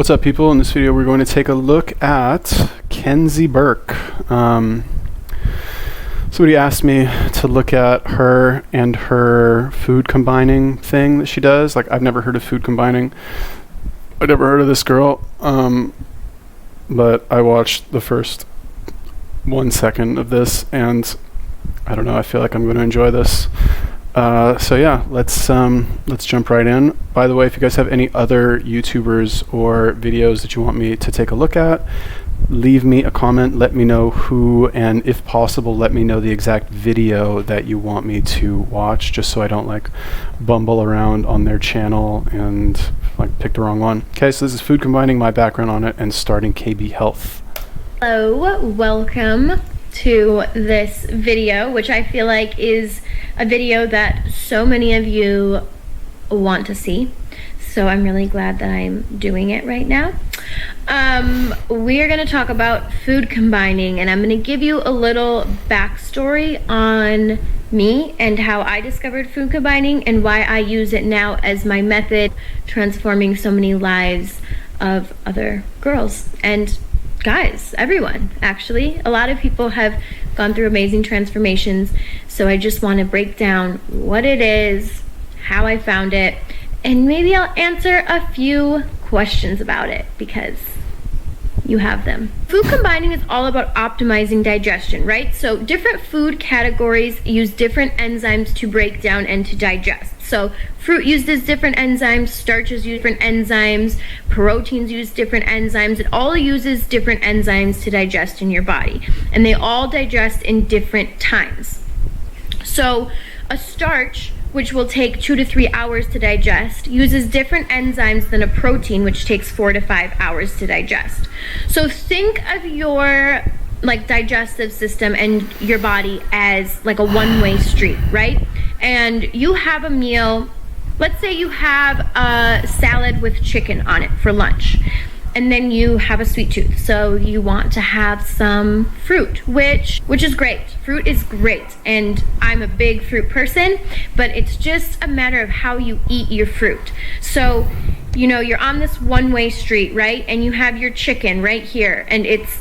What's up, people? In this video we're going to take a look at Kenzie Burke. Somebody asked me to look at her and her food combining thing that she does. Like, I've never heard of food combining. I've never heard of this girl, but I watched the first 1 second of this and I don't know, I feel like I'm going to enjoy this. So yeah, let's jump right in. By the way, if you guys have any other YouTubers or videos that you want me to take a look at, leave me a comment, let me know who, and if possible, let me know the exact video that you want me to watch, just so I don't like bumble around on their channel and like pick the wrong one. Okay, so this is food combining, my background on it, and starting KB Health. Hello, welcome to this video, which I feel like is a video that so many of you want to see. So I'm really glad that I'm doing it right now. We are going to talk about food combining, and I'm going to give you a little backstory on me and how I discovered food combining and why I use it now as my method, transforming so many lives of other girls and guys, everyone. Actually, a lot of people have gone through amazing transformations, so I just want to break down what it is, how I found it, and maybe I'll answer a few questions about it because you have them. Food combining is all about optimizing digestion, right? So different food categories use different enzymes to break down and to digest. So fruit uses different enzymes, starches use different enzymes, proteins use different enzymes. It all uses different enzymes to digest in your body, and they all digest in different times. So a starch, which will take 2 to 3 hours to digest, uses different enzymes than a protein, which takes 4 to 5 hours to digest. So think of your digestive system and your body as like a one-way street, right? And you have a meal, let's say you have a salad with chicken on it for lunch, and then you have a sweet tooth, so you want to have some fruit, which is great. Fruit is great, and I'm a big fruit person, but it's just a matter of how you eat your fruit. So, you know, you're on this one-way street, right? And you have your chicken right here, and it's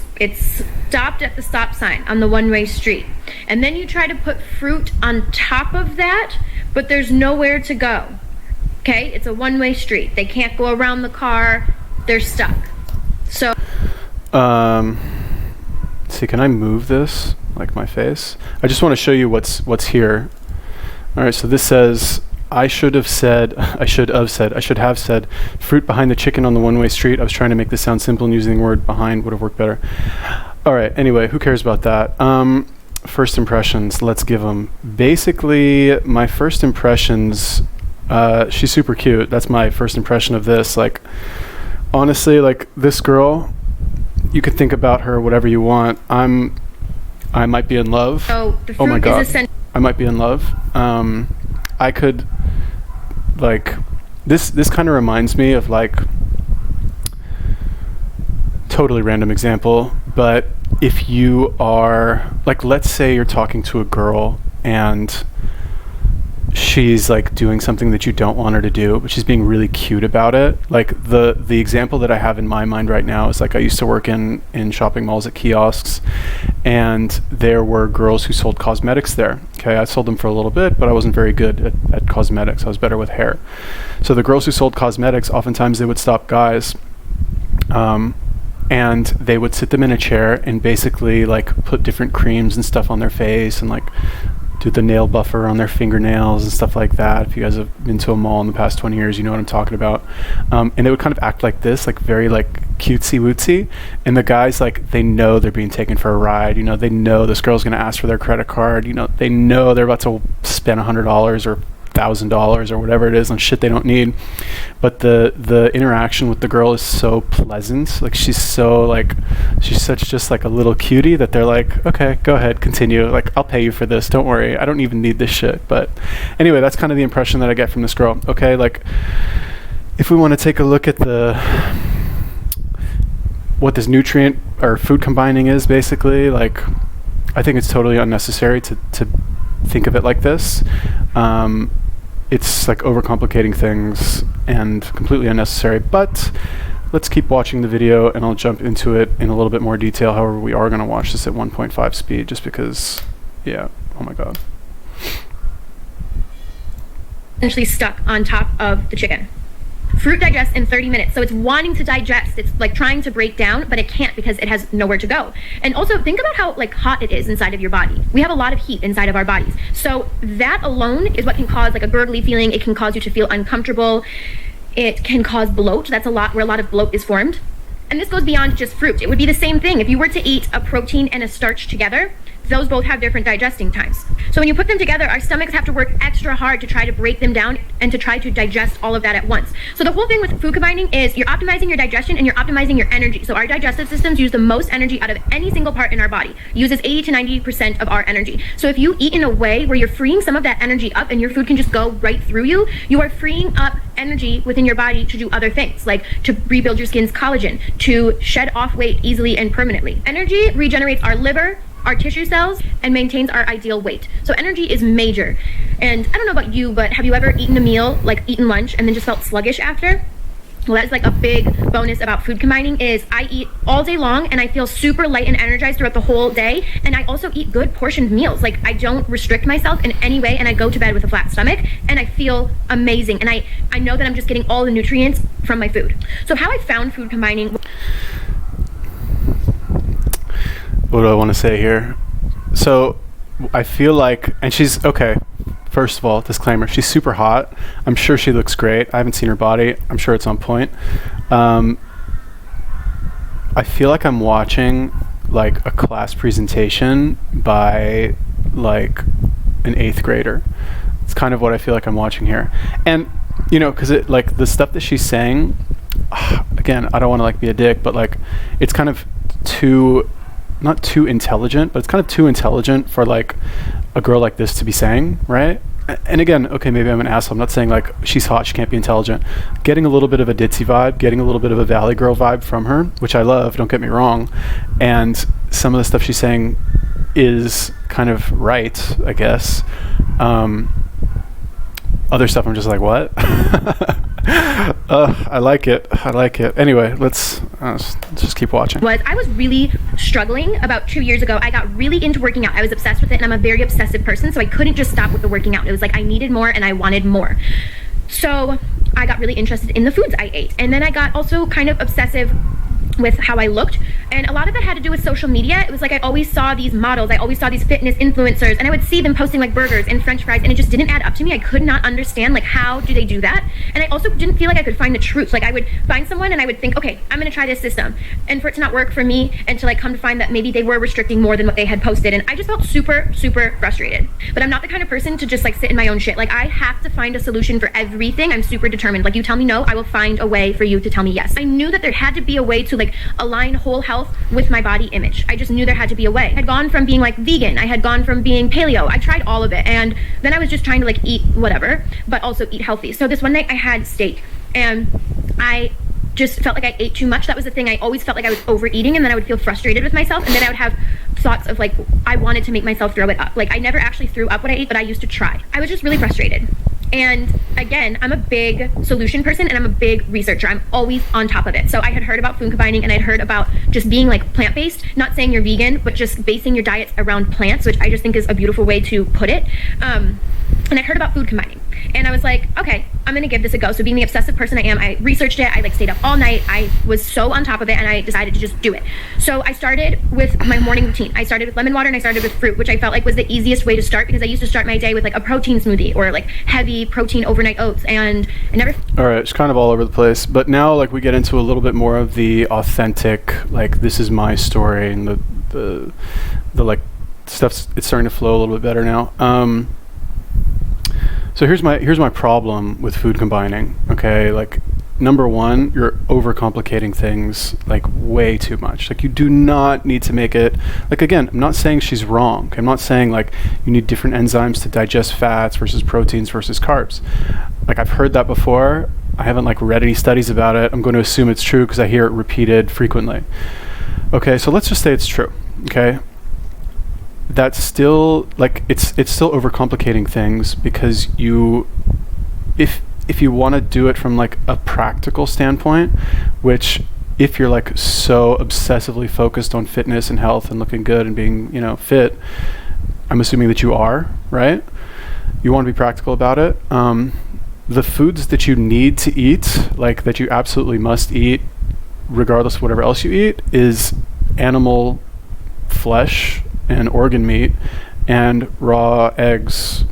stopped at the stop sign on the one-way street. And then you try to put fruit on top of that, but there's nowhere to go. Okay? It's a one-way street. They can't go around the car. They're stuck. So see, can I move this, like my face? I just want to show you what's here. All right, so this says I should have said fruit behind the chicken on the one-way street. I was trying to make this sound simple, and using the word behind would have worked better. All right, anyway, who cares about that? First impressions, let's give them. Basically, my first impressions, she's super cute. That's my first impression of this. Like, honestly, like, this girl, you could think about her whatever you want. I might be in love. So the fruit oh my God, is I might be in love. I could, like, this kind of reminds me of, like, totally random example, but if you are, like, let's say you're talking to a girl and she's like doing something that you don't want her to do, but she's being really cute about it. Like, the example that I have in my mind right now is, like, I used to work in shopping malls at kiosks, and there were girls who sold cosmetics there. Okay, I sold them for a little bit, but I wasn't very good at cosmetics. I was better with hair. So the girls who sold cosmetics, oftentimes they would stop guys, and they would sit them in a chair and basically like put different creams and stuff on their face and like do the nail buffer on their fingernails and stuff like that. If you guys have been to a mall in the past 20 years, you know what I'm talking about. And they would kind of act like this, like very like cutesy wootsy. And the guys, like, they know they're being taken for a ride. You know, they know this girl's going to ask for their credit card. You know, they know they're about to spend $100 or $1,000 or whatever it is on shit they don't need. But the interaction with the girl is so pleasant. Like, she's such just like a little cutie that they're like, okay, go ahead, continue. Like, I'll pay you for this. Don't worry. I don't even need this shit. But anyway, that's kind of the impression that I get from this girl. Okay, like, if we want to take a look at what this nutrient or food combining is, basically, like, I think it's totally unnecessary to think of it like this. It's like overcomplicating things and completely unnecessary, but let's keep watching the video and I'll jump into it in a little bit more detail. However, we are going to watch this at 1.5 speed just because, yeah, oh my God. Essentially stuck on top of the chicken. Fruit digests in 30 minutes, so it's wanting to digest. It's like trying to break down, but it can't because it has nowhere to go. And also think about how like hot it is inside of your body. We have a lot of heat inside of our bodies. So that alone is what can cause like a gurgly feeling. It can cause you to feel uncomfortable. It can cause bloat. That's a lot where a lot of bloat is formed. And this goes beyond just fruit. It would be the same thing if you were to eat a protein and a starch together. Those both have different digesting times. So when you put them together, our stomachs have to work extra hard to try to break them down and to try to digest all of that at once. So the whole thing with food combining is you're optimizing your digestion and you're optimizing your energy. So our digestive systems use the most energy out of any single part in our body. It uses 80 to 90% of our energy. So if you eat in a way where you're freeing some of that energy up and your food can just go right through you, you are freeing up energy within your body to do other things, like to rebuild your skin's collagen, to shed off weight easily and permanently. Energy regenerates our liver, our tissue cells, and maintains our ideal weight. So energy is major. And I don't know about you, but have you ever eaten a meal, like eaten lunch, and then just felt sluggish after? Well, that's like a big bonus about food combining is I eat all day long and I feel super light and energized throughout the whole day. And I also eat good portioned meals. Like I don't restrict myself in any way and I go to bed with a flat stomach and I feel amazing. And I know that I'm just getting all the nutrients from my food. So how I found food combining. What do I want to say here? So I feel like, and she's, okay, first of all, disclaimer, she's super hot. I'm sure she looks great. I haven't seen her body. I'm sure it's on point. I feel like I'm watching like a class presentation by like an 8th grader. It's kind of what I feel like I'm watching here. And, you know, because it like the stuff that she's saying, again, I don't want to like be a dick, but like it's kind of not too intelligent, but it's kind of too intelligent for like a girl like this to be saying, right? And again, okay, maybe I'm an asshole. I'm not saying like she's hot, she can't be intelligent. Getting a little bit of a ditzy vibe, getting a little bit of a Valley Girl vibe from her, which I love, don't get me wrong. And some of the stuff she's saying is kind of right, I guess. Other stuff I'm just like, what? I like it. Anyway, let's just keep watching. I was really struggling about 2 years ago. I got really into working out. I was obsessed with it and I'm a very obsessive person, so I couldn't just stop with the working out. It was like I needed more and I wanted more. So I got really interested in the foods I ate. And then I got also kind of obsessive with how I looked, and a lot of that had to do with social media. It was like I always saw these models, I always saw these fitness influencers, and I would see them posting like burgers and french fries, and it just didn't add up to me. I could not understand like how do they do that, and I also didn't feel like I could find the truth. Like I would find someone and I would think, okay, I'm gonna try this system, and for it to not work for me, and to like come to find that maybe they were restricting more than what they had posted, and I just felt super frustrated. But I'm not the kind of person to just like sit in my own shit. Like I have to find a solution for everything. I'm super determined. Like you tell me no, I will find a way for you to tell me yes. I knew that there had to be a way to like align whole health with my body image. I just knew there had to be a way. I had gone from being like vegan, I had gone from being paleo, I tried all of it, and then I was just trying to like eat whatever, but also eat healthy. So this one night I had steak, and I just felt like I ate too much. That was the thing. I always felt like I was overeating, and then I would feel frustrated with myself, and then I would have thoughts of like I wanted to make myself throw it up. Like I never actually threw up what I ate, but I used to try. I was just really frustrated. And again, I'm a big solution person and I'm a big researcher. I'm always on top of it. So I had heard about food combining and I'd heard about just being like plant-based, not saying you're vegan, but just basing your diets around plants, which I just think is a beautiful way to put it. And I heard about food combining and I was like, okay, I'm gonna give this a go. So being the obsessive person I am, I researched it. I like stayed up all night. I was so on top of it and I decided to just do it. So I started with my morning routine. I started with lemon water and I started with fruit, which I felt like was the easiest way to start because I used to start my day with like a protein smoothie or like heavy protein overnight oats, and I never. All right, it's kind of all over the place, but now like we get into a little bit more of the authentic, like this is my story, and the like stuff's, it's starting to flow a little bit better now. So here's my problem with food combining. Okay, like number one, you're overcomplicating things like way too much. Like you do not need to make it, like again, I'm not saying she's wrong. Okay? I'm not saying like you need different enzymes to digest fats versus proteins versus carbs. Like I've heard that before. I haven't like read any studies about it. I'm going to assume it's true because I hear it repeated frequently. Okay, so let's just say it's true. Okay, that's still like it's still overcomplicating things because if you want to do it from like a practical standpoint, which if you're like so obsessively focused on fitness and health and looking good and being, fit, I'm assuming that you are, right? You want to be practical about it. The foods that you need to eat, like that you absolutely must eat, regardless of whatever else you eat, is animal flesh and organ meat and raw eggs.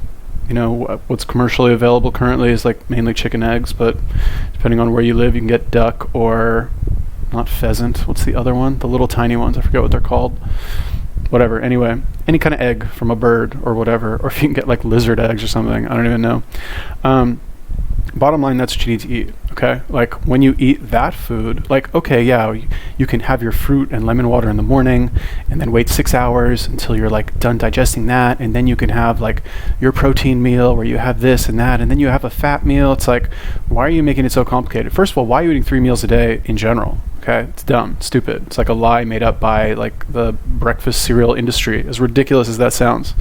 What's commercially available currently is like mainly chicken eggs, but depending on where you live, you can get duck or not pheasant. What's the other one? The little tiny ones. I forget what they're called. Whatever. Anyway, any kind of egg from a bird or whatever, or if you can get like lizard eggs or something, I don't even know. Bottom line, that's what you need to eat, okay? Like when you eat that food, like, okay, yeah, you can have your fruit and lemon water in the morning and then wait 6 hours until you're like done digesting that. And then you can have like your protein meal where you have this and that. And then you have a fat meal. It's like, why are you making it so complicated? First of all, why are you eating 3 meals a day in general? Okay, it's dumb, stupid. It's like a lie made up by like the breakfast cereal industry, as ridiculous as that sounds.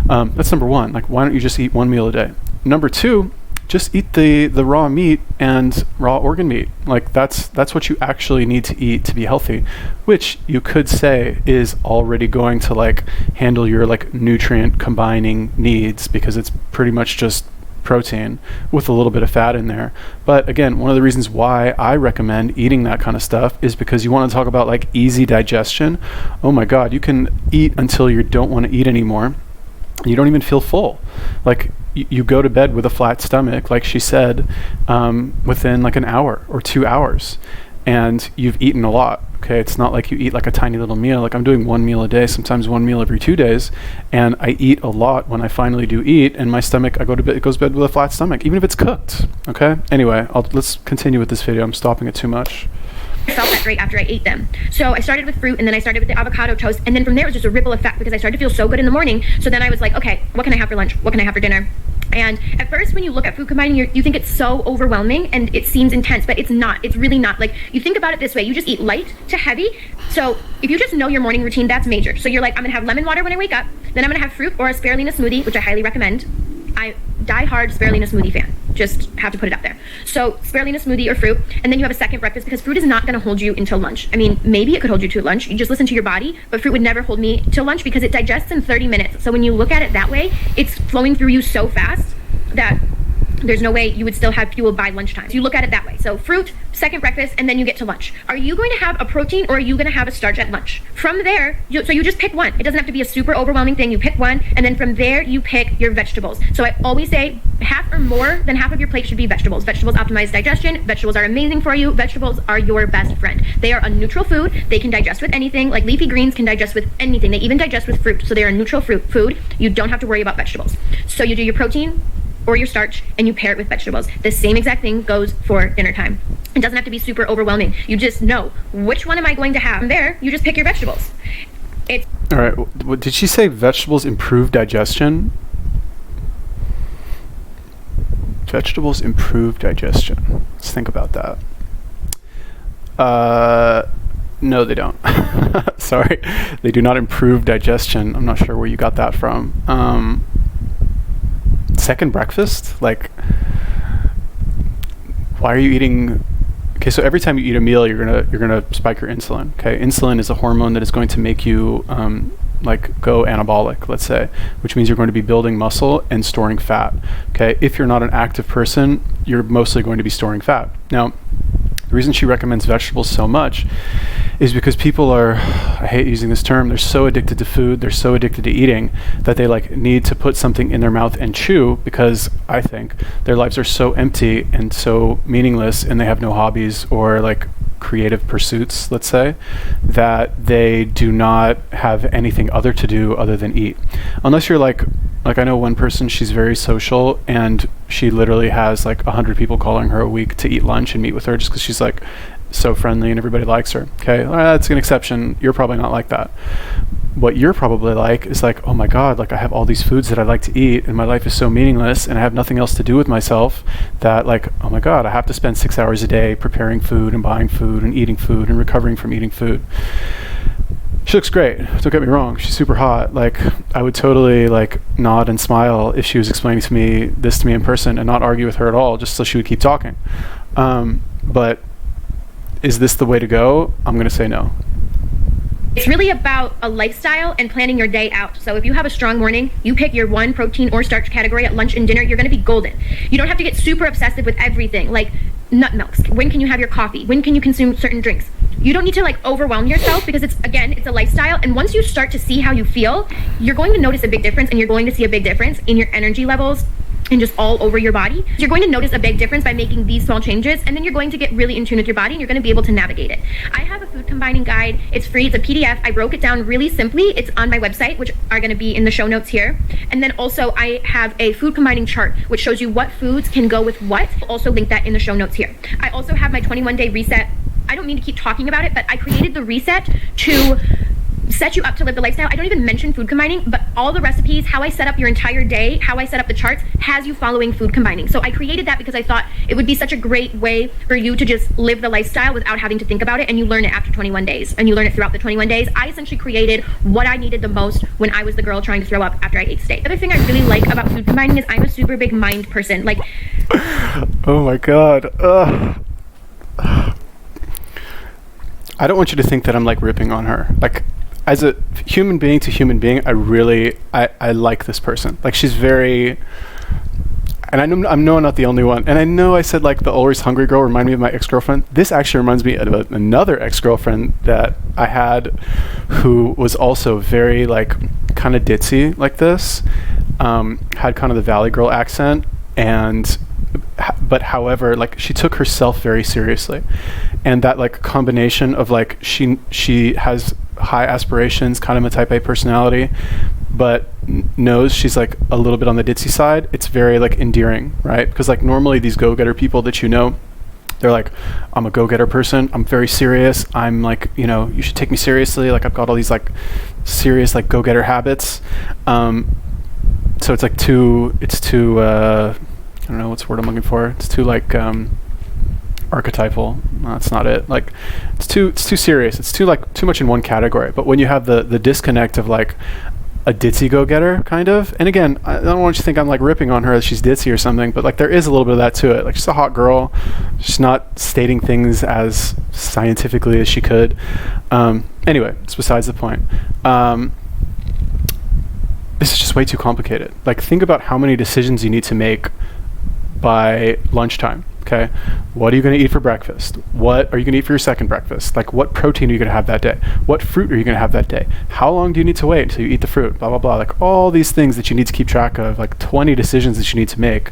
That's number one. Like, why don't you just eat 1 meal a day? Number two, just eat the raw meat and raw organ meat. Like that's what you actually need to eat to be healthy, which you could say is already going to like handle your like nutrient combining needs, because it's pretty much just protein with a little bit of fat in there. But again, one of the reasons why I recommend eating that kind of stuff is because you want to talk about like easy digestion. Oh my God, you can eat until you don't want to eat anymore. You don't even feel full. Like you go to bed with a flat stomach, like she said, within like an hour or 2 hours, and you've eaten a lot. Okay, it's not like you eat like a tiny little meal. Like I'm doing 1 meal a day, sometimes 1 meal every 2 days, and I eat a lot when I finally do eat. And my stomach, I go to bed, it goes to bed with a flat stomach, even if it's cooked. Okay. Anyway, let's continue with this video. I'm stopping it too much. I felt that great after I ate them. So I started with fruit, and then I started with the avocado toast, and then from there it was just a ripple effect because I started to feel so good in the morning. So then I was like, okay, what can I have for lunch? What can I have for dinner? And at first, when you look at food combining, you think it's so overwhelming and it seems intense, but it's not. It's really not. Like, you think about it this way. You just eat light to heavy. So if you just know your morning routine, that's major. So you're like, I'm going to have lemon water when I wake up. Then I'm going to have fruit or a spirulina smoothie, which I highly recommend. I die-hard spirulina smoothie fan. Just have to put it out there. So spirulina smoothie or fruit, and then you have a second breakfast, because fruit is not going to hold you until lunch. I mean, maybe it could hold you to lunch. You just listen to your body, but fruit would never hold me till lunch because it digests in 30 minutes. So when you look at it that way, it's flowing through you so fast that there's no way you would still have fuel by lunchtime. So you look at it that way. So fruit, second breakfast, and then you get to lunch. Are you going to have a protein or are you going to have a starch at lunch? From there, so you just pick one. It doesn't have to be a super overwhelming thing. You pick one, and then from there, you pick your vegetables. So I always say half or more than half of your plate should be vegetables. Vegetables optimize digestion. Vegetables are amazing for you. Vegetables are your best friend. They are a neutral food. They can digest with anything. Like leafy greens can digest with anything. They even digest with fruit. So they are a neutral food. You don't have to worry about vegetables. So you do your protein or your starch, and you pair it with vegetables. The same exact thing goes for dinner time. It doesn't have to be super overwhelming. You just know, which one am I going to have? From there, you just pick your vegetables. All right, what, did she say vegetables improve digestion? Vegetables improve digestion. Let's think about that. No, they don't. Sorry, they do not improve digestion. I'm not sure where you got that from. Second breakfast? Like, why are you eating? Okay, so every time you eat a meal, you're gonna spike your insulin. Okay, insulin is a hormone that is going to make you like go anabolic, let's say, which means you're going to be building muscle and storing fat. Okay, if you're not an active person, you're mostly going to be storing fat. Now, the reason she recommends vegetables so much is because people are, I hate using this term, they're so addicted to food, they're so addicted to eating that they like need to put something in their mouth and chew, because I think their lives are so empty and so meaningless, and they have no hobbies or like creative pursuits, let's say, that they do not have anything other to do other than eat. Unless you're like I know one person, she's very social, and she literally has like 100 people calling her a week to eat lunch and meet with her just because she's like so friendly and everybody likes her. Okay, that's an exception. You're probably not like that. What you're probably like is like, oh my God, like I have all these foods that I like to eat and my life is so meaningless and I have nothing else to do with myself, that like, oh my God, I have to spend 6 hours a day preparing food and buying food and eating food and recovering from eating food. She looks great. Don't get me wrong. She's super hot. Like, I would totally like nod and smile if she was explaining to me in person and not argue with her at all, just so she would keep talking. But is this the way to go? I'm going to say no. It's really about a lifestyle and planning your day out. So if you have a strong morning, you pick your one protein or starch category at lunch and dinner, you're going to be golden. You don't have to get super obsessive with everything, like nut milks. When can you have your coffee? When can you consume certain drinks? You don't need to like overwhelm yourself, because it's a lifestyle. And once you start to see how you feel, you're going to notice a big difference, and you're going to see a big difference in your energy levels and just all over your body. You're going to notice a big difference by making these small changes, and then you're going to get really in tune with your body, and you're going to be able to navigate it. I have a food combining guide. It's free. It's a PDF. I broke it down really simply. It's on my website, which are going to be in the show notes here. And then also I have a food combining chart, which shows you what foods can go with what. I'll also link that in the show notes here. I also have my 21-day reset. I don't mean to keep talking about it, but I created the reset to set you up to live the lifestyle. I don't even mention food combining, but all the recipes, how I set up your entire day, how I set up the charts, has you following food combining. So I created that because I thought it would be such a great way for you to just live the lifestyle without having to think about it, and you learn it after 21 days, and you learn it throughout the 21 days. I essentially created what I needed the most when I was the girl trying to throw up after I ate steak. The other thing I really like about food combining is I'm a super big mind person. Like, oh my God. I don't want you to think that I'm like ripping on her. Like, as a human being to human being, I like this person. Like, she's very, and I know I'm not the only one. And I know I said like the always hungry girl reminded me of my ex-girlfriend. This actually reminds me of another ex-girlfriend that I had, who was also very like kind of ditzy like this, had kind of the Valley Girl accent, but however, like, she took herself very seriously, and that like combination of like she has high aspirations, kind of a type A personality, but knows she's like a little bit on the ditzy side. It's very like endearing, right? Because like normally these go-getter people that you know, they're like, I'm a go-getter person, I'm very serious, I'm like, you know, you should take me seriously, like I've got all these like serious like go-getter habits. So it's like too I don't know what's the word I'm looking for. It's too like archetypal. No, that's not it. Like it's too serious. It's too much in one category. But when you have the disconnect of like a ditzy go-getter kind of, and again, I don't want you to think I'm like ripping on her that she's ditzy or something, but like there is a little bit of that to it. Like she's a hot girl. She's not stating things as scientifically as she could. Anyway, it's besides the point. This is just way too complicated. Like, think about how many decisions you need to make by lunchtime. Okay, what are you going to eat for breakfast? What are you going to eat for your second breakfast? Like, what protein are you going to have that day? What fruit are you going to have that day? How long do you need to wait until you eat the fruit? Blah, blah, blah. Like, all these things that you need to keep track of, like 20 decisions that you need to make.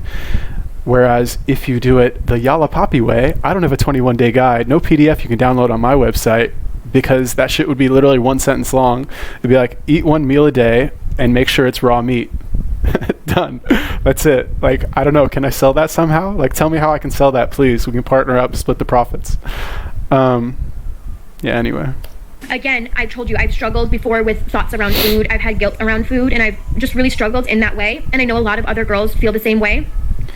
Whereas if you do it the Yala Papi way, I don't have a 21-day guide, no PDF you can download on my website, because that shit would be literally one sentence long. It'd be like, eat one meal a day and make sure it's raw meat. Done. That's it. Like, I don't know, can I sell that somehow? Like, tell me how I can sell that, please. We can partner up, split the profits. Yeah, anyway. Again, I've told you, I've struggled before with thoughts around food. I've had guilt around food, and I've just really struggled in that way. And I know a lot of other girls feel the same way.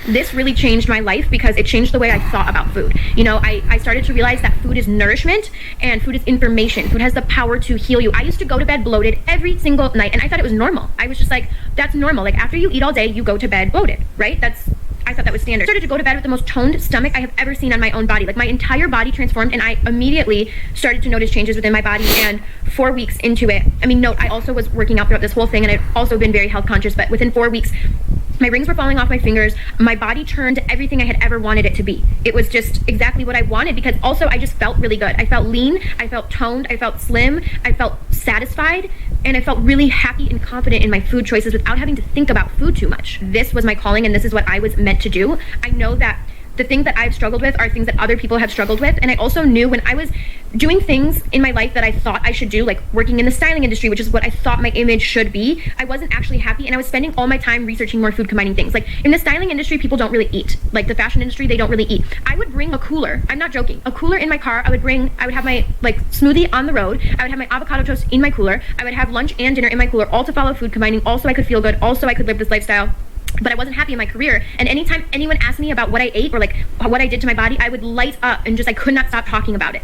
This really changed my life because it changed the way I thought about food. You know, I started to realize that food is nourishment and food is information. Food has the power to heal you. I used to go to bed bloated every single night, and I thought it was normal. I was just like, that's normal. Like, after you eat all day, you go to bed bloated, right? I thought that was standard. I started to go to bed with the most toned stomach I have ever seen on my own body. Like, my entire body transformed, and I immediately started to notice changes within my body. And 4 weeks into it, I mean, note, I also was working out throughout this whole thing, and I've also been very health conscious, but within 4 weeks, my rings were falling off my fingers. My body turned to everything I had ever wanted it to be. It was just exactly what I wanted, because also I just felt really good. I felt lean, I felt toned, I felt slim, I felt satisfied, and I felt really happy and confident in my food choices without having to think about food too much. This was my calling, and this is what I was meant to do. I know that the things that I've struggled with are things that other people have struggled with. And I also knew when I was doing things in my life that I thought I should do, like working in the styling industry, which is what I thought my image should be, I wasn't actually happy. And I was spending all my time researching more food combining things. Like, in the styling industry, people don't really eat. Like, the fashion industry, they don't really eat. I would bring a cooler. I'm not joking. A cooler in my car. I would have my like smoothie on the road. I would have my avocado toast in my cooler. I would have lunch and dinner in my cooler, all to follow food combining. Also, I could feel good. Also, I could live this lifestyle. but I wasn't happy in my career. And anytime anyone asked me about what I ate or like what I did to my body, I would light up and just, I could not stop talking about it.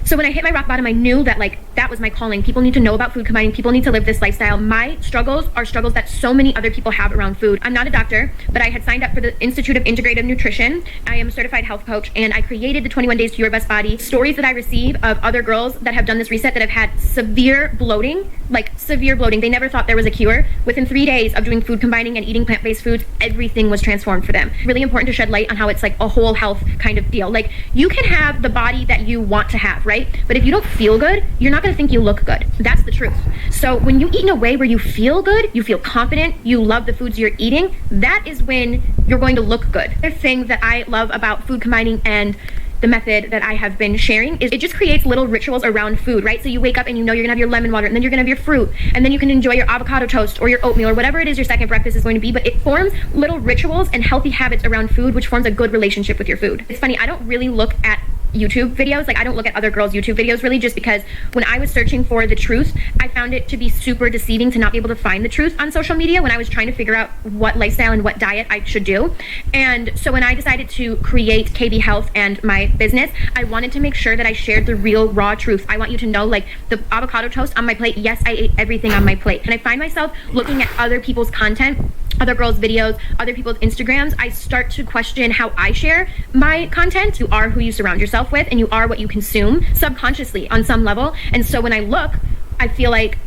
So when I hit my rock bottom, I knew that like that was my calling. People need to know about food combining. People need to live this lifestyle. My struggles are struggles that so many other people have around food. I'm not a doctor, but I had signed up for the Institute of Integrative Nutrition. I am a certified health coach, and I created the 21 Days to Your Best Body. Stories that I receive of other girls that have done this reset that have had severe bloating, like severe bloating. They never thought there was a cure. Within 3 days of doing food combining and eating plant-based foods, everything was transformed for them. Really important to shed light on how it's like a whole health kind of deal. Like, you can have the body that you want to have, right? But if you don't feel good, you're not going to think you look good. That's the truth. So when you eat in a way where you feel good, you feel confident, you love the foods you're eating, that is when you're going to look good. The thing that I love about food combining and the method that I have been sharing is it just creates little rituals around food, right? So you wake up and you know you're gonna have your lemon water, and then you're gonna have your fruit, and then you can enjoy your avocado toast or your oatmeal or whatever it is your second breakfast is going to be. But it forms little rituals and healthy habits around food, which forms a good relationship with your food. It's funny, I don't really look at YouTube videos. Like, I don't look at other girls' YouTube videos really, just because when I was searching for the truth, I found it to be super deceiving to not be able to find the truth on social media when I was trying to figure out what lifestyle and what diet I should do. And so when I decided to create KB Health and my business, I wanted to make sure that I shared the real raw truth. I want you to know, like, the avocado toast on my plate, yes, I ate everything on my plate. And I find myself looking at other people's content, other girls' videos, other people's Instagrams. I start to question how I share my content. You are who you surround yourself with, and you are what you consume subconsciously on some level. And so when I look, I feel like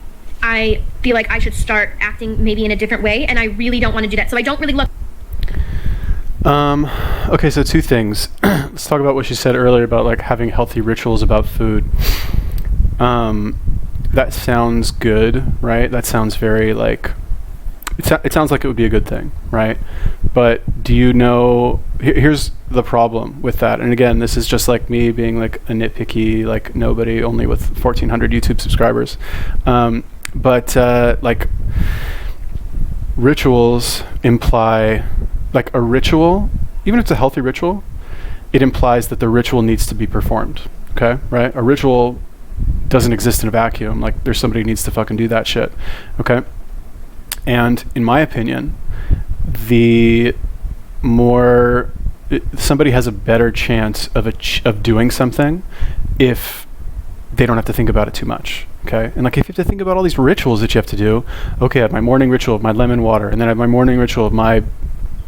I should start acting maybe in a different way, and I really don't want to do that. So I don't really look. Okay, so two things. Let's talk about what she said earlier about like having healthy rituals about food. That sounds good, right? That sounds very like, it sounds like it would be a good thing, right? But do you know, here's the problem with that. And again, this is just like me being like a nitpicky, like nobody, only with 1,400 YouTube subscribers. But like rituals imply, like a ritual, even if it's a healthy ritual, it implies that the ritual needs to be performed, okay, right? A ritual doesn't exist in a vacuum. Like, there's somebody who needs to fucking do that shit, okay? And in my opinion, the more somebody has a better chance of doing something if they don't have to think about it too much. Okay, and like if you have to think about all these rituals that you have to do, okay, I have my morning ritual of my lemon water, and then I have my morning ritual of my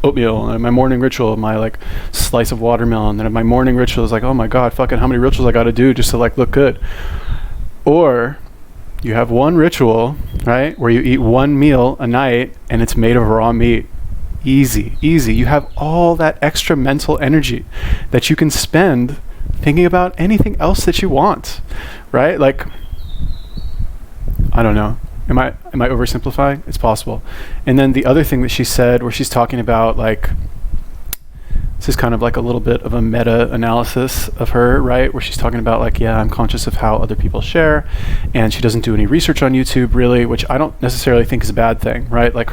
oatmeal, and I have my morning ritual of my like slice of watermelon, and then I have my morning ritual is like, oh my god, fucking how many rituals I got to do just to like look good. Or you have one ritual, right, where you eat one meal a night and it's made of raw meat. Easy. You have all that extra mental energy that you can spend thinking about anything else that you want, right? Like, I don't know. Am I oversimplifying? It's possible. And then the other thing that she said, where she's talking about like, this is kind of like a little bit of a meta-analysis of her, right? Where she's talking about like, yeah, I'm conscious of how other people share, and she doesn't do any research on YouTube really, which I don't necessarily think is a bad thing, right? Like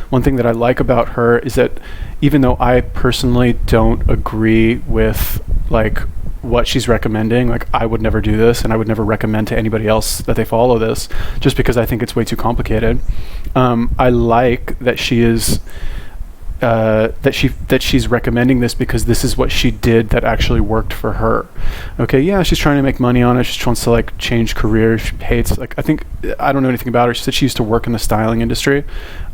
one thing that I like about her is that even though I personally don't agree with like what she's recommending, like I would never do this, and I would never recommend to anybody else that they follow this, just because I think it's way too complicated. I like that she is that she's recommending this because this is what she did that actually worked for her. Okay, yeah, she's trying to make money on it. She wants to like change careers. She hates, like, I don't know anything about her. She said she used to work in the styling industry,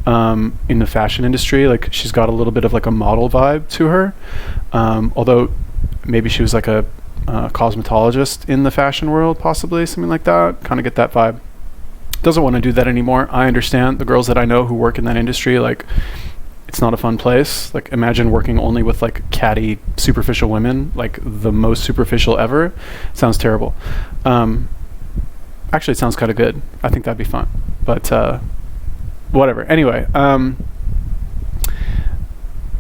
in the fashion industry. Like, she's got a little bit of like a model vibe to her, although maybe she was like a cosmetologist in the fashion world, possibly something like that. Kind of get that vibe. Doesn't want to do that anymore. I understand. The girls that I know who work in that industry, like, it's not a fun place. Like, imagine working only with like catty, superficial women, like the most superficial ever. Sounds terrible. Actually, it sounds kind of good. I think that'd be fun, but whatever. Anyway, what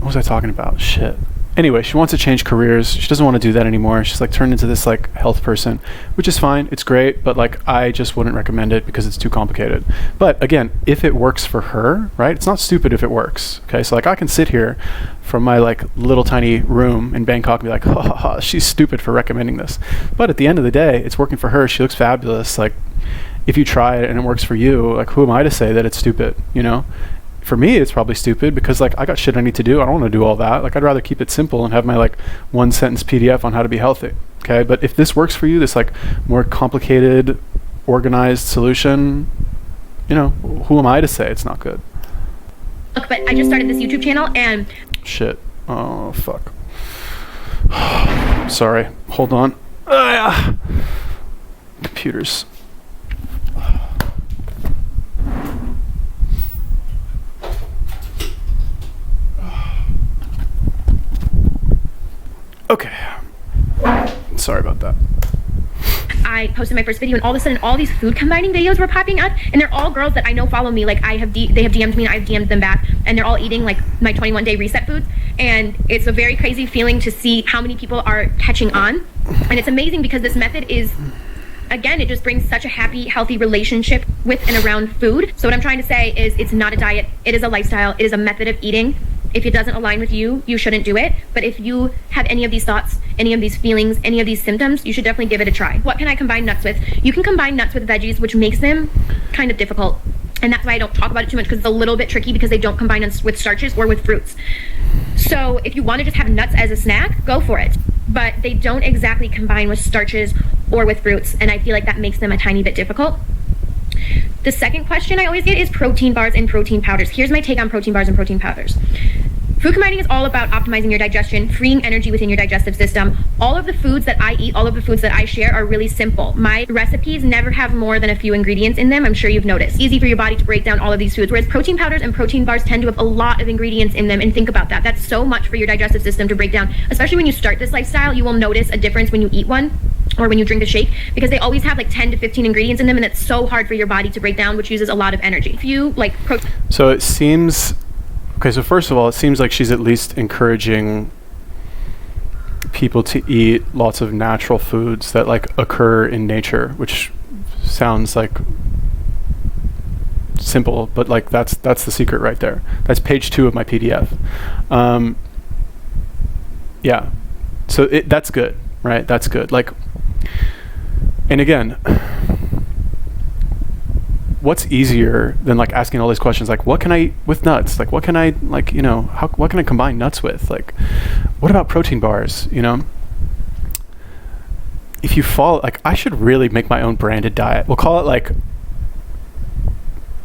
was I talking about? Shit. Anyway, she wants to change careers. She doesn't want to do that anymore. She's like turned into this like health person, which is fine. It's great, but like I just wouldn't recommend it because it's too complicated. But again, if it works for her, right? It's not stupid if it works. Okay, so like I can sit here from my like little tiny room in Bangkok and be like, oh, she's stupid for recommending this. But at the end of the day, it's working for her. She looks fabulous. Like, if you try it and it works for you, like who am I to say that it's stupid, you know? for me, it's probably stupid because like I got shit I need to do. I don't want to do all that. Like I'd rather keep it simple and have my like 1-sentence PDF on how to be healthy. Okay, but if this works for you, this like more complicated, organized solution, you know, who am I to say it's not good? Look, but I just started this YouTube channel and shit. Oh fuck. Sorry. Hold on. Computers. Okay. Sorry about that. I posted my first video, and all of a sudden all these food combining videos were popping up, and they're all girls that I know follow me. Like they have DM'd me and I've DM'd them back, and they're all eating like my 21-day reset foods, and it's a very crazy feeling to see how many people are catching on. And it's amazing because this method is, again, it just brings such a happy, healthy relationship with and around food. So what I'm trying to say is it's not a diet, it is a lifestyle, it is a method of eating. If it doesn't align with you, you shouldn't do it. But if you have any of these thoughts, any of these feelings, any of these symptoms, you should definitely give it a try. What can I combine nuts with? You can combine nuts with veggies, which makes them kind of difficult. And that's why I don't talk about it too much, because it's a little bit tricky because they don't combine with starches or with fruits. So if you want to just have nuts as a snack, go for it. But they don't exactly combine with starches or with fruits. And I feel like that makes them a tiny bit difficult. The second question I always get is protein bars and protein powders. Here's my take on protein bars and protein powders. Food combining is all about optimizing your digestion, freeing energy within your digestive system. All of the foods that I eat, all of the foods that I share are really simple. My recipes never have more than a few ingredients in them. I'm sure you've noticed. Easy for your body to break down all of these foods, whereas protein powders and protein bars tend to have a lot of ingredients in them. And think about that. That's so much for your digestive system to break down. Especially when you start this lifestyle, you will notice a difference when you eat one or when you drink a shake, because they always have like 10 to 15 ingredients in them, and it's so hard for your body to break down, which uses a lot of energy. If you like So it seems, okay, so first of all, it seems like she's at least encouraging people to eat lots of natural foods that like occur in nature, which sounds like simple, but like that's the secret right there. That's page 2 of my PDF. Yeah, so that's good, right? That's good. Like, and again, what's easier than like asking all these questions, like what can I eat with nuts, like what can I, like, you know, what can I combine nuts with, like what about protein bars, you know? If you follow, like, I should really make my own branded diet. We'll call it like,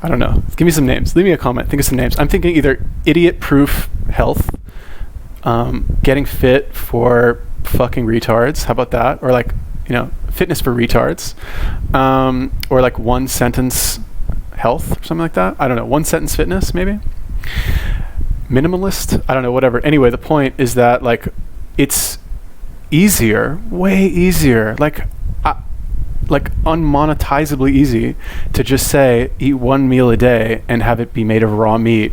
I don't know, give me some names, leave me a comment, think of some names. I'm thinking either idiot proof health, getting fit for fucking retards, how about that? Or like, you know, fitness for retards, or like 1-sentence health or something like that. I don't know, 1-sentence fitness maybe, minimalist, I don't know, whatever. Anyway, the point is that like it's easier, way easier, like unmonetizably easy to just say eat 1 meal a day and have it be made of raw meat.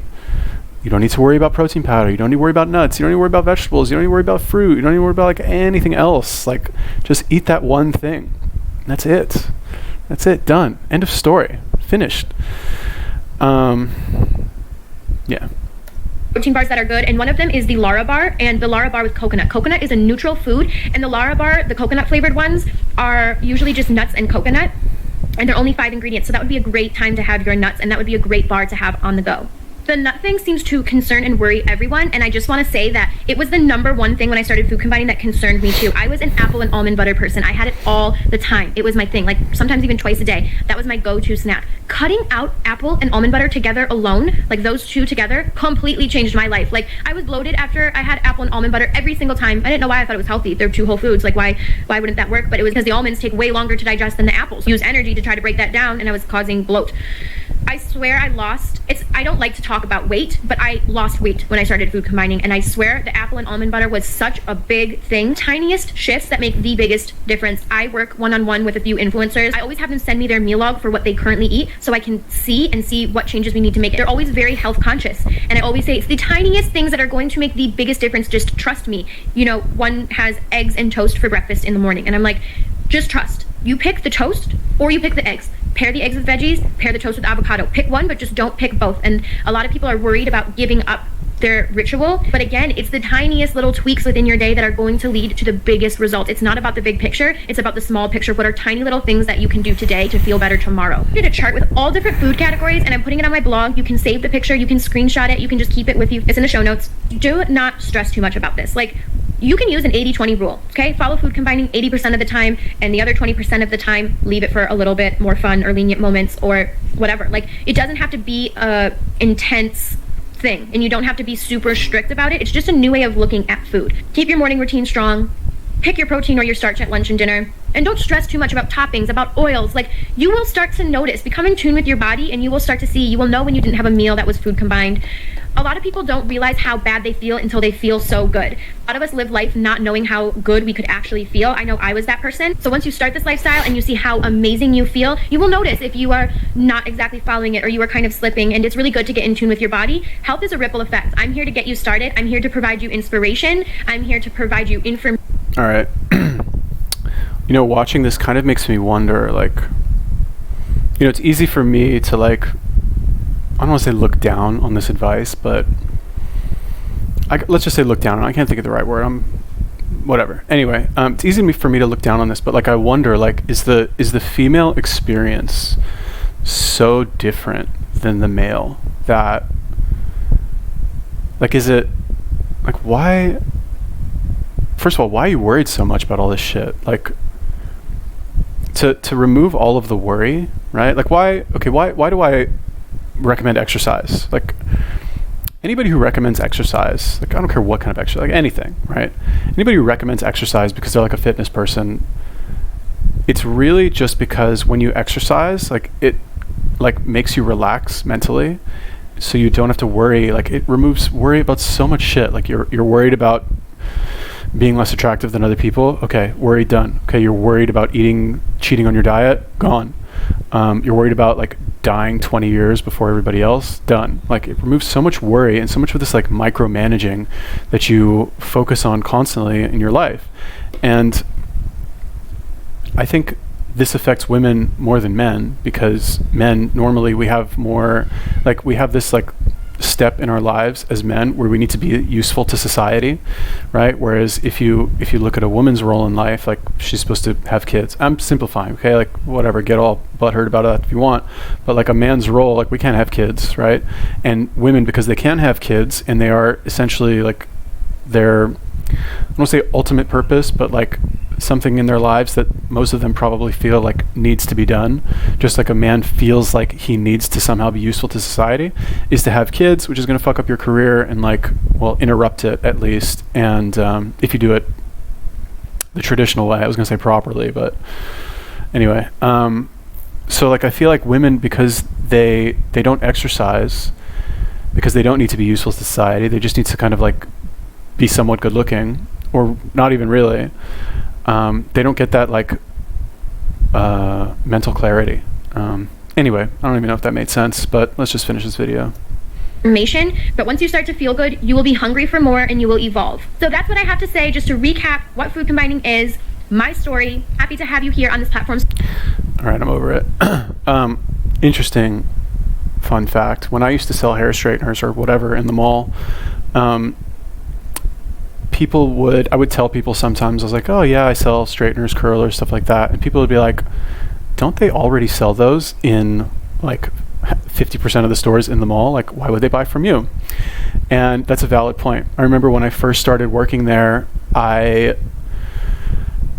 You don't need to worry about protein powder. You don't need to worry about nuts. You don't need to worry about vegetables. You don't need to worry about fruit. You don't need to worry about like anything else. Like just eat that one thing. That's it. That's it. Done. End of story. Finished. Yeah. Protein bars that are good, and one of them is the Lara bar, and the Lara bar with coconut. Coconut is a neutral food, and the Lara bar, the coconut flavored ones, are usually just nuts and coconut, and they're only 5 ingredients, so that would be a great time to have your nuts, and that would be a great bar to have on the go. The nut thing seems to concern and worry everyone, and I just want to say that it was the #1 thing when I started food combining that concerned me too. I was an apple and almond butter person. I had it all the time. It was my thing, like sometimes even twice a day. That was my go-to snack. Cutting out apple and almond butter together alone, like those two together, completely changed my life. Like I was bloated after I had apple and almond butter every single time. I didn't know why. I thought it was healthy. They're 2 whole foods. Like why wouldn't that work? But it was because the almonds take way longer to digest than the apples. Use energy to try to break that down, and I was causing bloat. I swear I don't like to talk about weight, but I lost weight when I started food combining, and I swear the apple and almond butter was such a big thing. Tiniest shifts that make the biggest difference. I work one-on-one with a few influencers. I always have them send me their meal log for what they currently eat so I can see what changes we need to make. They're always very health conscious, and I always say it's the tiniest things that are going to make the biggest difference. Just trust me. You know, one has eggs and toast for breakfast in the morning, and I'm like, just trust. You pick the toast or you pick the eggs. Pair the eggs with veggies, pair the toast with avocado. Pick one, but just don't pick both. And a lot of people are worried about giving up their ritual. But again, it's the tiniest little tweaks within your day that are going to lead to the biggest results. It's not about the big picture, it's about the small picture. What are tiny little things that you can do today to feel better tomorrow? I did a chart with all different food categories, and I'm putting it on my blog. You can save the picture, you can screenshot it, you can just keep it with you. It's in the show notes. Do not stress too much about this. Like, you can use an 80-20 rule, okay? Follow food combining 80% of the time, and the other 20% of the time, leave it for a little bit more fun or lenient moments or whatever. Like, it doesn't have to be a intense thing, and you don't have to be super strict about it. It's just a new way of looking at food. Keep your morning routine strong. Pick your protein or your starch at lunch and dinner. And don't stress too much about toppings, about oils. Like, you will start to notice, become in tune with your body, and you will start to see, you will know when you didn't have a meal that was food combined. A lot of people don't realize how bad they feel until they feel so good. A lot of us live life not knowing how good we could actually feel. I know I was that person. So once you start this lifestyle and you see how amazing you feel, you will notice if you are not exactly following it or you are kind of slipping, and it's really good to get in tune with your body. Health is a ripple effect. I'm here to get you started. I'm here to provide you inspiration. I'm here to provide you information. All right. You know, watching this kind of makes me wonder, like, you know, it's easy for me to, like, I don't want to say look down on this advice, but let's just say look down. I can't think of the right word. Whatever. Anyway, it's easy for me to look down on this, but like I wonder, like, is the female experience so different than the male that, like, is it, like, why? First of all, why are you worried so much about all this shit? Like, to remove all of the worry, right? Like, why do I recommend exercise? Like, anybody who recommends exercise, like, I don't care what kind of exercise, like anything, right? Anybody who recommends exercise because they're like a fitness person, it's really just because when you exercise, like, it like makes you relax mentally, so you don't have to worry. Like, it removes worry about so much shit. Like, you're worried about being less attractive than other people. Okay, worry done. Okay, you're worried about cheating on your diet, gone. You're worried about, like, dying 20 years before everybody else, done. Like, it removes so much worry and so much of this, like, micromanaging that you focus on constantly in your life. And I think this affects women more than men, because men, normally we have more, like, we have this, like, step in our lives as men where we need to be useful to society, right? Whereas if you look at a woman's role in life, like, she's supposed to have kids. I'm simplifying, okay? Like, whatever, get all butthurt about that if you want, but like, a man's role, like, we can't have kids, right? And women, because they can have kids and they are essentially, like, their, I don't want to say ultimate purpose, but like something in their lives that most of them probably feel like needs to be done, just like a man feels like he needs to somehow be useful to society, is to have kids, which is going to fuck up your career and, like, well, interrupt it at least. And if you do it the traditional way, I was going to say properly, but anyway, so, like, I feel like women, because they don't exercise, because they don't need to be useful to society, they just need to kind of, like, be somewhat good looking, or not even really. They don't get that, like, mental clarity. Anyway, I don't even know if that made sense, but let's just finish this video. But once you start to feel good, you will be hungry for more and you will evolve. So that's what I have to say, just to recap what food combining is, my story. Happy to have you here on this platform. All right, I'm over it. Interesting fun fact. When I used to sell hair straighteners or whatever in the mall, I would tell people sometimes, I was like, oh yeah, I sell straighteners, curlers, stuff like that. And people would be like, don't they already sell those in, like, 50% of the stores in the mall? Like, why would they buy from you? And that's a valid point. I remember when I first started working there, I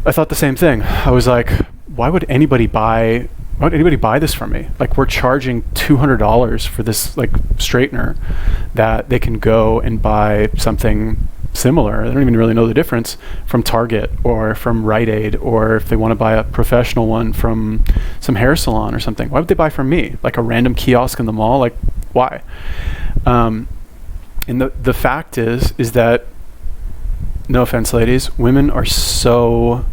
thought the same thing. I was like, why would anybody buy this from me? Like, we're charging $200 for this, like, straightener that they can go and buy something similar. They don't even really know the difference from Target or from Rite Aid, or if they want to buy a professional one from some hair salon or something. Why would they buy from me? Like, a random kiosk in the mall? Like, why? And the fact is that, no offense, ladies, women are so,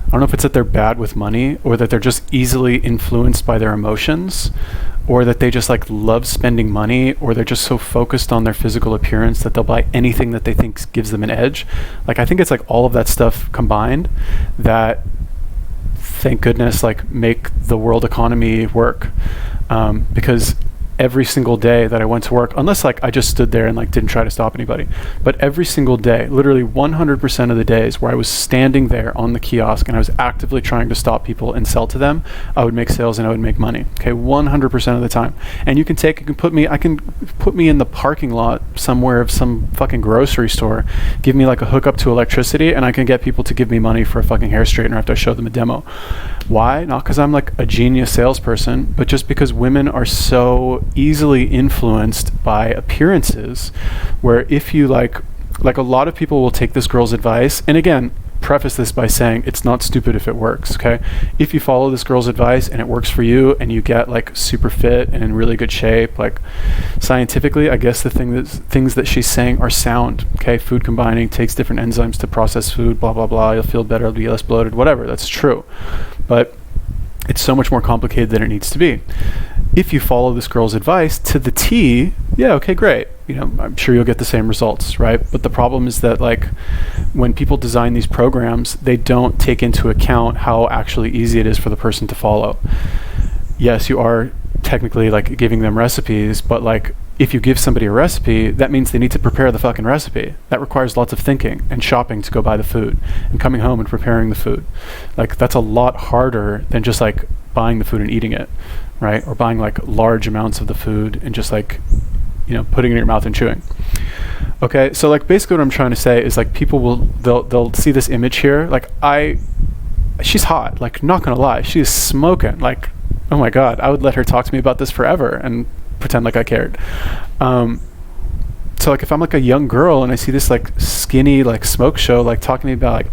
I don't know if it's that they're bad with money, or that they're just easily influenced by their emotions, or that they just, like, love spending money, or they're just so focused on their physical appearance that they'll buy anything that they think gives them an edge. Like, I think it's, like, all of that stuff combined that, thank goodness, like, make the world economy work. Because every single day that I went to work, unless like I just stood there and like didn't try to stop anybody, but every single day, literally 100% of the days where I was standing there on the kiosk and I was actively trying to stop people and sell to them, I would make sales and I would make money. Okay, 100% of the time. And you can put me in the parking lot somewhere of some fucking grocery store, give me like a hookup to electricity, and I can get people to give me money for a fucking hair straightener after I show them a demo. Why? Not because I'm like a genius salesperson, but just because women are so easily influenced by appearances, where if you like a lot of people will take this girl's advice, and again, preface this by saying it's not stupid if it works, okay? If you follow this girl's advice and it works for you and you get like super fit and in really good shape, like scientifically, I guess the things that she's saying are sound, okay? Food combining takes different enzymes to process food, blah, blah, blah. You'll feel better, be less bloated, whatever. That's true. But it's so much more complicated than it needs to be. If you follow this girl's advice to the T, yeah, okay, great. You know, I'm sure you'll get the same results, right? But the problem is that like when people design these programs, they don't take into account how actually easy it is for the person to follow. Yes, you are technically like giving them recipes, but like if you give somebody a recipe, that means they need to prepare the fucking recipe. That requires lots of thinking and shopping to go buy the food and coming home and preparing the food. Like that's a lot harder than just like buying the food and eating it, right? Or buying like large amounts of the food and just like, you know, putting it in your mouth and chewing. Okay, so like basically what I'm trying to say is like people they'll see this image here. Like she's hot, like not gonna lie, she is smoking. Like, oh my God, I would let her talk to me about this forever and pretend like I cared. So like if I'm like a young girl and I see this like skinny like smoke show like talking to me about like,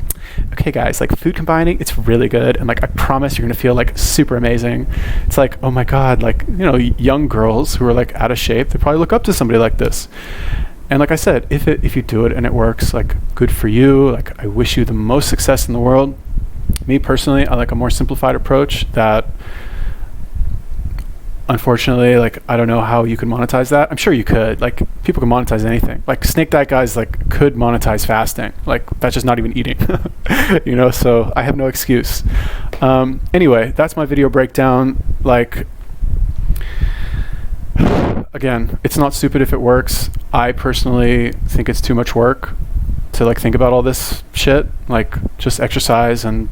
okay guys, like food combining, it's really good, and like I promise you're gonna feel like super amazing. It's like, oh my God, like, you know, young girls who are like out of shape, they probably look up to somebody like this. And like I said, if you do it and it works, like good for you. Like I wish you the most success in the world. Me personally, I like a more simplified approach that unfortunately, like I don't know how you could monetize that. I'm sure you could. Like people can monetize anything. Like snake diet guys like could monetize fasting. Like that's just not even eating. You know, so I have no excuse. Anyway, that's my video breakdown. Like again, it's not stupid if it works. I personally think it's too much work to like think about all this shit. Like just exercise and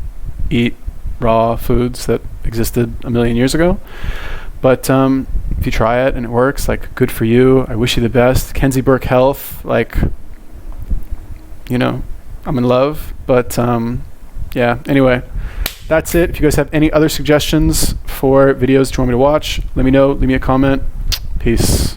eat raw foods that existed a million years ago. But if you try it and it works, like good for you. I wish you the best. Kenzie Burke health, like, you know, I'm in love. But yeah, anyway, that's it. If you guys have any other suggestions for videos you want me to watch, let me know. Leave me a comment. Peace.